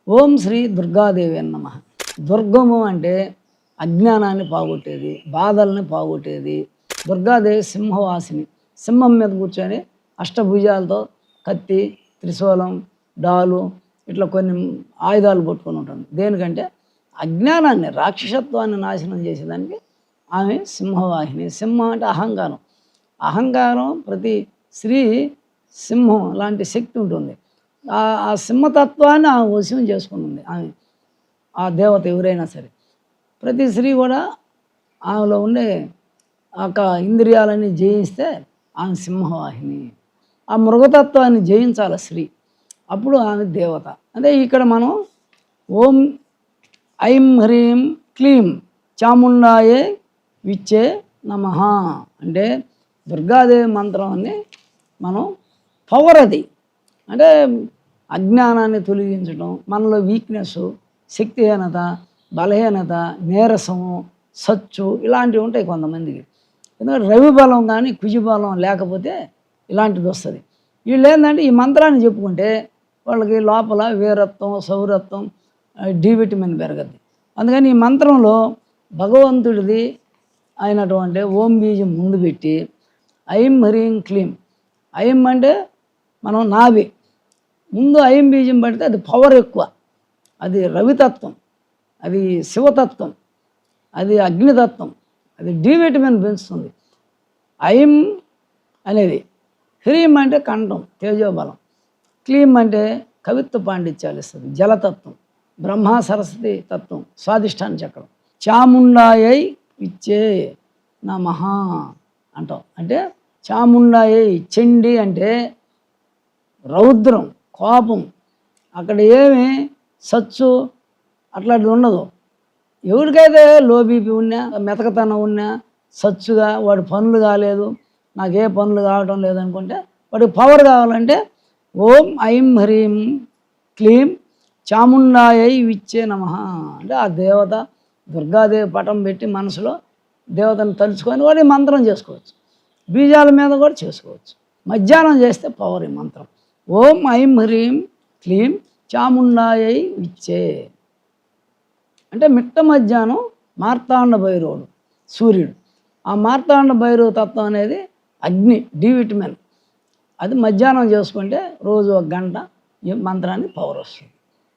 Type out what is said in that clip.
ఓం శ్రీ దుర్గాదేవి నమః. దుర్గము అంటే అజ్ఞానాన్ని పోగొట్టేది, బాధల్ని పోగొట్టేది. దుర్గాదేవి సింహవాసిని. సింహం మీద కూర్చొని అష్టభుజాలతో కత్తి, త్రిశూలం, డాలు ఇట్లా కొన్ని ఆయుధాలు పట్టుకొని ఉంటుంది. దేనికంటే అజ్ఞానాన్ని, రాక్షసత్వాన్ని నాశనం చేసేదానికి ఆమె సింహవాహిని. సింహం అంటే అహంకారం. అహంకారం ప్రతి స్త్రీ సింహం లాంటి శక్తి ఉంటుంది. ఆ సింహతత్వాన్ని ఆమె వశం చేసుకుంటుంది. ఆమె ఆ దేవత ఎవరైనా సరే, ప్రతి స్త్రీ కూడా ఆమెలో ఉండే ఇంద్రియాలన్నీ జయిస్తే ఆమె సింహవాహిని. ఆ మృగతత్వాన్ని జయించాలి స్త్రీ, అప్పుడు ఆమె దేవత. అదే ఇక్కడ మనం ఓం ఐం హ్రీం క్లీం చాముండాయే విచ్చే నమః అంటే దుర్గాదేవి మంత్రాన్ని మనం పవర్ అది. అంటే అజ్ఞానాన్ని తొలగించడం, మనలో వీక్నెస్, శక్తిహీనత, బలహీనత, నీరసము, సచ్చు ఇలాంటివి ఉంటాయి కొంతమందికి. ఎందుకంటే రవి బలం కానీ కుజి బలం లేకపోతే ఇలాంటిది వస్తుంది. వీళ్ళు ఏంటంటే ఈ మంత్రాన్ని చెప్పుకుంటే వాళ్ళకి లోపల వీరత్వం, సౌరత్వం, డి విటమిన్ పెరగద్ది. అందుకని ఈ మంత్రంలో భగవంతుడిది అయినటువంటి ఓం బీజం ముందు పెట్టి ఐం హ్రీం క్లీం. ఐం అంటే మనం నాభి, ముందు ఐం బీజం పడితే అది పవర్ ఎక్కువ, అది రవితత్వం, అది శివతత్వం, అది అగ్నితత్వం, అది డి విటమిన్ పెంచుతుంది. ఐం అనేది. హ్రీం అంటే కంఠం, తేజోబలం. క్లీం అంటే కవిత్వ పాండిత్యాలు ఇస్తుంది, జలతత్వం. బ్రహ్మ సరస్వతి తత్వం, స్వాదిష్టాన చక్రం. చాముండాయై ఇచ్చే నమః అంటాం. అంటే చాముండాయై, చండి అంటే రౌద్రం, కోపం. అక్కడ ఏమి సచ్చు అట్లాంటిది ఉండదు. ఎవరికైతే లో బీపీ ఉన్నా, మెతకతనం ఉన్నా, సచ్చుగా వాడి పనులు కాలేదు, నాకు ఏ పనులు కావటం లేదనుకుంటే వాడికి పవర్ కావాలంటే ఓం ఐం హ్రీం క్లీం చాముండాయై విచ్చే నమః అంటే ఆ దేవత దుర్గాదేవి పటం పెట్టి మనసులో దేవతను తలుచుకొని వాడి మంత్రం చేసుకోవచ్చు. బీజాల మీద కూడా చేసుకోవచ్చు. మధ్యాహ్నం చేస్తే పవర్ ఈ మంత్రం. ఓం ఐం హ్రీం క్లీం చాముండాయై విచ్చే అంటే మిట్ట మధ్యాహ్నం మార్తాండ భైరవుడు సూర్యుడు. ఆ మార్తాండ భైరవ తత్వం అనేది అగ్ని, డి విటమిన్. అది మధ్యాహ్నం చేసుకుంటే రోజు 1 గంట ఈ మంత్రానికి పవర్ వస్తుంది.